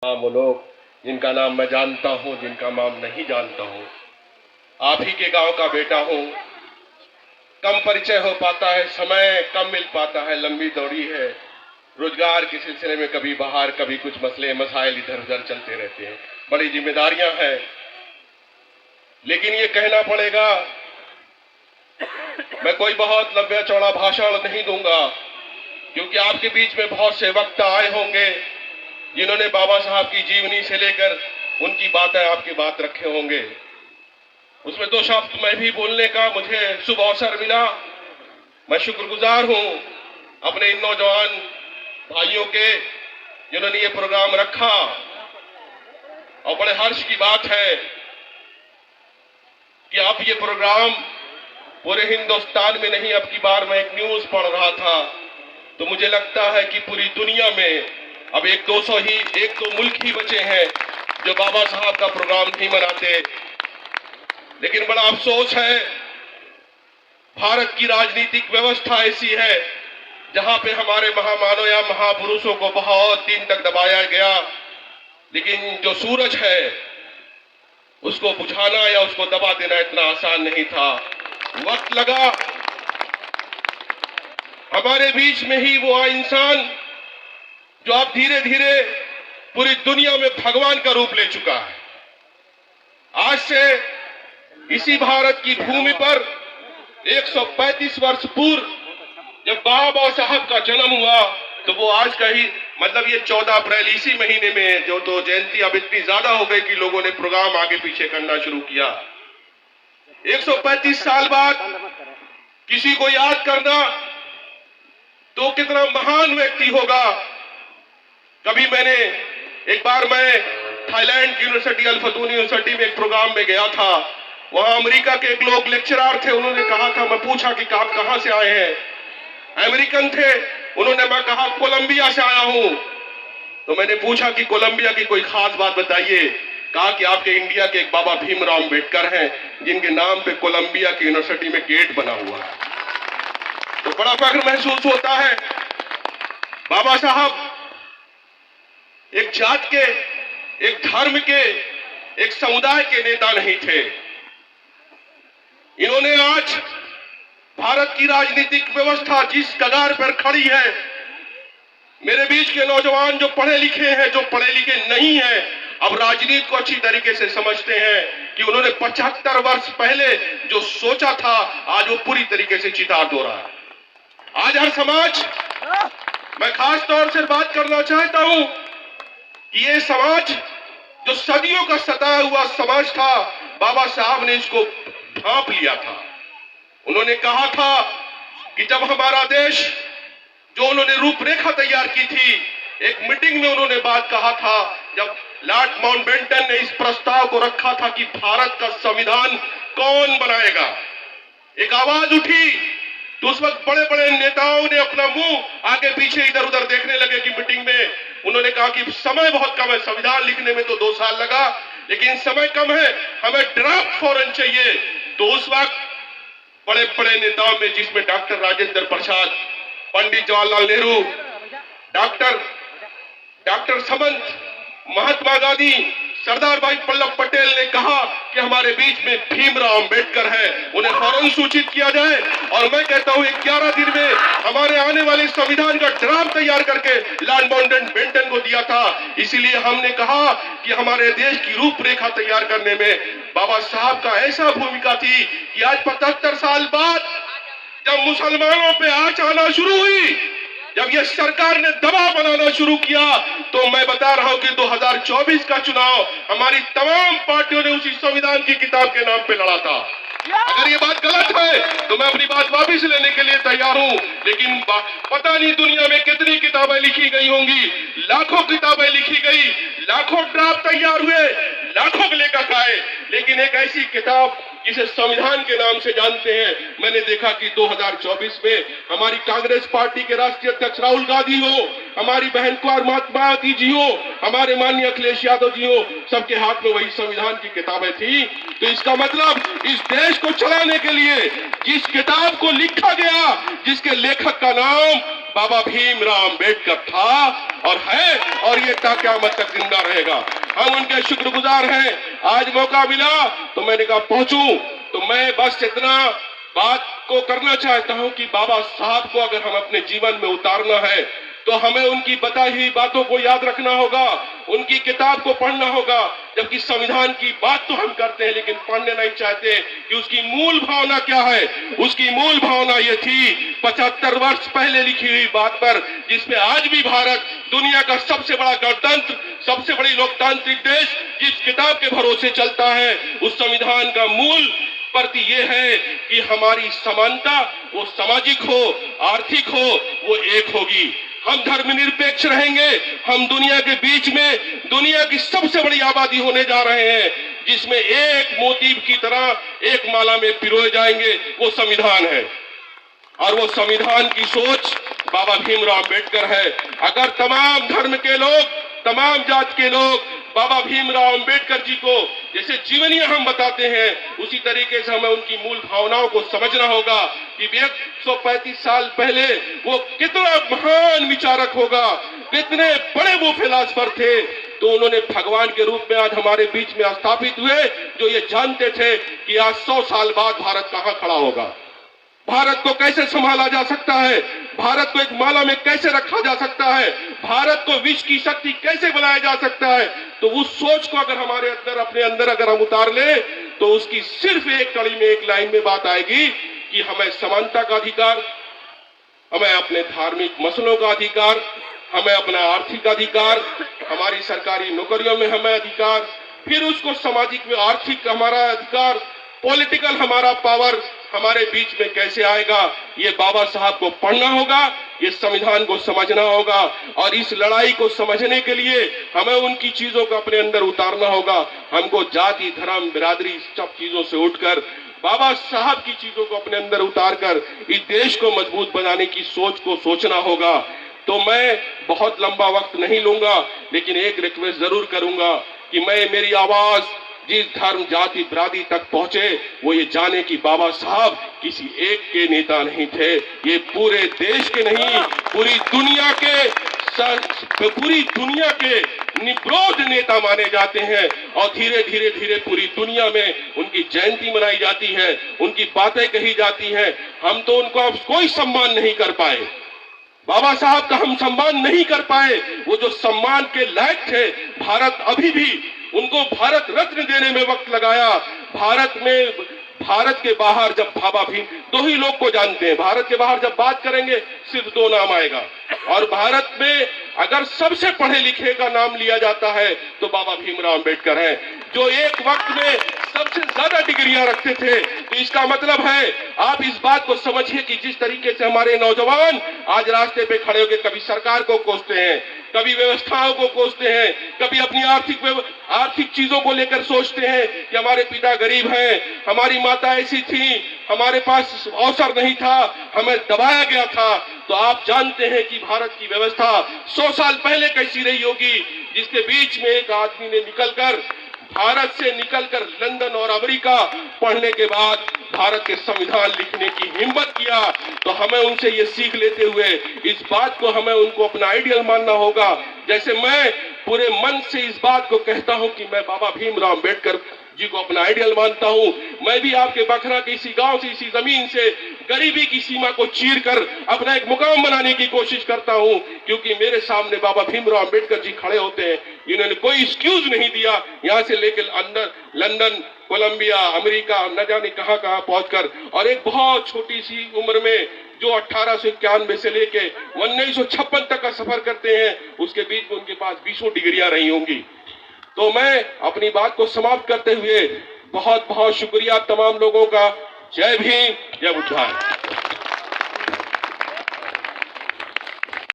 हाँ, वो लोग जिनका नाम मैं जानता हूँ, जिनका नाम नहीं जानता हूँ। आप ही के गांव का बेटा हूँ। कम परिचय हो पाता है, समय कम मिल पाता है, लंबी दौड़ी है। रोजगार के सिलसिले में कभी बाहर, कभी कुछ मसले मसाइल इधर उधर चलते रहते हैं। बड़ी जिम्मेदारियां हैं, लेकिन ये कहना पड़ेगा, मैं कोई बहुत लंबा चौड़ा भाषण नहीं दूंगा, क्योंकि आपके बीच में बहुत से वक्ता आए होंगे जिन्होंने बाबा साहब की जीवनी से लेकर उनकी बातें आपकी बात रखे होंगे। उसमें दो शब्द मैं भी बोलने का मुझे शुभ अवसर मिला। मैं शुक्रगुजार हूं अपने इन नौजवान भाइयों के जिन्होंने ये प्रोग्राम रखा, और बड़े हर्ष की बात है कि आप ये प्रोग्राम पूरे हिंदुस्तान में नहीं, अब की बार मैं एक न्यूज पढ़ रहा था तो मुझे लगता है कि पूरी दुनिया में अब एक दो मुल्क ही बचे हैं जो बाबा साहब का प्रोग्राम नहीं मनाते। लेकिन बड़ा अफसोस है, भारत की राजनीतिक व्यवस्था ऐसी है जहां पे हमारे महामानव या महापुरुषों को बहुत दिन तक दबाया गया, लेकिन जो सूरज है उसको बुझाना या उसको दबा देना इतना आसान नहीं था। वक्त लगा। हमारे बीच में ही वो इंसान जो अब धीरे धीरे पूरी दुनिया में भगवान का रूप ले चुका है। आज से इसी भारत की भूमि पर 135 वर्ष पूर्व जब बाबा साहब का जन्म हुआ, तो वो आज का ही मतलब ये 14 अप्रैल इसी महीने में, जो तो जयंती अब इतनी ज्यादा हो गई कि लोगों ने प्रोग्राम आगे पीछे करना शुरू किया। 135 साल बाद किसी को याद करना तो कितना महान व्यक्ति होगा। कभी एक बार मैं थाईलैंड की यूनिवर्सिटी अल फतून यूनिवर्सिटी में एक प्रोग्राम में गया था। वहां अमेरिका के एक लोग लेक्चरर थे, उन्होंने कहा था, मैं पूछा कि आप कहां से आए हैं। अमेरिकन थे, उन्होंने मैं कहा कोलंबिया से आया हूं। तो मैंने पूछा कि कोलंबिया की कोई खास बात बताइए। कहा कि आपके इंडिया के एक बाबा भीमराव अंबेडकर हैं जिनके नाम पे कोलंबिया की यूनिवर्सिटी में गेट बना हुआ है। तो बड़ा फख्र महसूस होता है। बाबा साहब एक जात के, एक धर्म के, एक समुदाय के नेता नहीं थे। इन्होंने आज भारत की राजनीतिक व्यवस्था जिस कगार पर खड़ी है, मेरे बीच के नौजवान जो पढ़े लिखे हैं, जो पढ़े लिखे नहीं हैं, अब राजनीति को अच्छी तरीके से समझते हैं कि उन्होंने 75 वर्ष पहले जो सोचा था आज वो पूरी तरीके से चितार हो रहा है। आज हर समाज, मैं खास तौर से बात करना चाहता हूं कि ये समाज जो सदियों का सताया हुआ समाज था, बाबा साहब ने इसको भांप लिया था। उन्होंने कहा था कि जब हमारा देश, जो उन्होंने रूपरेखा तैयार की थी, एक मीटिंग में उन्होंने बात कहा था, जब लॉर्ड माउंटबेटन ने इस प्रस्ताव को रखा था कि भारत का संविधान कौन बनाएगा, एक आवाज उठी तो उस वक्त बड़े बड़े नेताओं ने अपना मुंह आगे पीछे इधर उधर देखने लगे कि मीटिंग में उन्होंने कहा कि समय बहुत कम है, संविधान लिखने में तो 2 साल लगा, लेकिन समय कम है, हमें ड्राफ्ट फौरन चाहिए। तो उस वक्त बड़े बड़े नेताओं में, जिसमें डॉक्टर राजेंद्र प्रसाद, पंडित जवाहरलाल नेहरू, डॉक्टर समंत, महात्मा गांधी, सरदार भाई वल्लभ पटेल ने कहा कि हमारे बीच में भीमराव अंबेडकर है, उन्हें फौरन सूचित किया जाए। और मैं कहता हूं 11 दिन में हमारे आने वाले संविधान का ड्राफ्ट तैयार करके लॉर्ड माउंटबेटन को दिया था। इसीलिए हमने कहा कि हमारे देश की रूपरेखा तैयार करने में बाबा साहब का ऐसा भूमिका थी कि आज 75 साल बाद जब मुसलमानों पे आंच आना शुरू हुई, जब यह सरकार ने दबाव बनाना शुरू किया, तो मैं बता रहा हूं कि 2024 का चुनाव हमारी तमाम पार्टियों ने उसी संविधान की किताब के नाम पे लड़ा था। अगर ये बात गलत है तो मैं अपनी बात वापस लेने के लिए तैयार हूं, लेकिन पता नहीं दुनिया में कितनी किताबें लिखी गई होंगी, लाखों किताबें लिखी गई, लाखों ड्राफ्ट तैयार हुए, लाखों लेखक आए, लेकिन एक ऐसी किताब जिसे संविधान के नाम से जानते हैं, मैंने देखा कि 2024 में हमारी कांग्रेस पार्टी के राष्ट्रीय अध्यक्ष राहुल गांधी हो, हमारी बहन कुमार महात्मा गांधी जी हो, हमारे माननीय अखिलेश यादव जी हो, सबके हाथ में वही संविधान की किताबें थी। तो इसका मतलब इस देश को चलाने के लिए जिस किताब को लिखा गया, जिसके लेखक का नाम बाबा भीमराव अंबेडकर था और है, और ये ता क़यामत तक जिंदा रहेगा। आएगा। हम उनके शुक्रगुजार हैं। आज मौका मिला तो मैंने कहा पहुंचूं, तो मैं बस इतना बात को करना चाहता हूं कि बाबा साहब को अगर हम अपने जीवन में उतारना है तो हमें उनकी बताई हुई बातों को याद रखना होगा, उनकी किताब को पढ़ना होगा। जबकि संविधान की बात तो हम करते हैं लेकिन पढ़ने नहीं चाहते कि उसकी मूल भावना क्या है। उसकी मूल भावना ये थी 75 वर्ष पहले लिखी हुई बात पर, जिसमें आज भी भारत दुनिया का सबसे बड़ा गणतंत्र, सबसे बड़ी लोकतांत्रिक देश जिस किताब के भरोसे चलता है, उस संविधान का मूल प्रति ये है कि हमारी समानता वो सामाजिक हो, आर्थिक हो, वो एक होगी। हम धर्मनिरपेक्ष रहेंगे। हम दुनिया के बीच में दुनिया की सबसे बड़ी आबादी होने जा रहे हैं, जिसमें एक मोती की तरह एक माला में पिरोए जाएंगे, वो संविधान है। और वो संविधान की सोच बाबा भीमराव अम्बेडकर है। अगर तमाम धर्म के लोग, तमाम जात के लोग बाबा भीमराव अम्बेडकर जी को जैसे जीवनीय हम बताते हैं, उसी तरीके से हमें उनकी मूल भावनाओं को समझना होगा कि 135 साल पहले वो कितना महान विचारक होगा, कितने बड़े वो फिलासफर थे। तो उन्होंने भगवान के रूप में आज हमारे बीच में स्थापित हुए, जो ये जानते थे कि आज 100 साल बाद भारत कहां खड़ा होगा, भारत को कैसे संभाला जा सकता है, भारत को एक माला में कैसे रखा जा सकता है, भारत को विश्व की शक्ति कैसे बनाया जा सकता है। तो उस सोच को अगर हमारे अंदर, अपने अंदर अगर हम उतार ले, तो उसकी सिर्फ एक कड़ी में, एक लाइन में बात आएगी कि हमें समानता का अधिकार, हमें अपने धार्मिक मसलों का अधिकार, हमें अपना आर्थिक अधिकार, हमारी सरकारी नौकरियों में हमें अधिकार, फिर उसको सामाजिक में आर्थिक हमारा अधिकार, पॉलिटिकल हमारा पावर हमारे बीच में कैसे आएगा, ये बाबा साहब को पढ़ना होगा, ये संविधान को समझना होगा। और इस लड़ाई को समझने के लिए हमें उनकी चीजों को अपने अंदर उतारना होगा। हमको जाति, धर्म, बिरादरी, सब चीजों से उठकर बाबा साहब की चीजों को अपने अंदर उतारकर इस देश को मजबूत बनाने की सोच को सोचना होगा। तो मैं बहुत लंबा वक्त नहीं लूंगा, लेकिन एक रिक्वेस्ट जरूर करूंगा कि मेरी आवाज जिस धर्म, जाति, बिरादरी तक पहुंचे, वो ये जाने कि बाबा साहब किसी एक के नेता नहीं थे, ये पूरे देश के नहीं, पूरी दुनिया के निब्रोध नेता माने जाते हैं। और धीरे धीरे पूरी दुनिया में उनकी जयंती मनाई जाती है, उनकी बातें कही जाती हैं। हम तो उनको अब कोई सम्मान नहीं कर पाए, बाबा साहब का हम सम्मान नहीं कर पाए। वो जो सम्मान के लायक थे, भारत अभी भी उनको भारत रत्न देने में वक्त लगाया। भारत के बाहर जब बाबा भीम, दो ही लोग को जानते हैं, भारत के बाहर जब बात करेंगे सिर्फ दो नाम आएगा, और भारत में अगर सबसे पढ़े लिखे का नाम लिया जाता है तो बाबा भीमराव अम्बेडकर हैं, जो एक वक्त में सबसे ज्यादा डिग्रियां रखते थे। तो इसका मतलब है, आप इस बात को समझिए कि जिस तरीके से हमारे नौजवान आज रास्ते पे खड़े होकर कभी सरकार को कोसते हैं, कभी व्यवस्थाओं को कोसते हैं, कभी अपनी आर्थिक चीजों को लेकर सोचते हैं कि हमारे पिता गरीब हैं, हमारी माता ऐसी थी, हमारे पास अवसर नहीं था, हमें दबाया गया था। तो आप जानते हैं कि भारत की व्यवस्था 100 साल पहले कैसी रही होगी, जिसके बीच में एक आदमी ने भारत से निकलकर लंदन और अमेरिका पढ़ने के बाद भारत के संविधान लिखने की हिम्मत किया। तो हमें उनसे ये सीख लेते हुए इस बात को हमें उनको अपना आइडियल मानना होगा। जैसे मैं पूरे मन से इस बात को कहता हूं कि मैं बाबा भीमराव अम्बेडकर जी को अपना आइडियल मानता हूं, मैं भी आपके बखरा के इसी गांव से, इसी जमीन से गरीबी की सीमा को चीरकर अपना एक मुकाम बनाने की कोशिश करता हूं, क्योंकि मेरे सामने बाबा भीमराव अम्बेडकर जी खड़े होते हैं। इन्होंने कोई एक्सक्यूज नहीं दिया, यहां से लेकर अंदर लंदन, कोलंबिया, अमेरिका, न जाने कहां कहां पहुंचकर, और एक बहुत छोटी सी उम्र में जो 1891 से लेके 1956 तक का सफर करते हैं, उसके बीच में उनके पास 20 डिग्रियां रही होंगी। तो मैं अपनी बात को समाप्त करते हुए बहुत बहुत शुक्रिया तमाम लोगों का। जय भीम, जय बुद्धाय।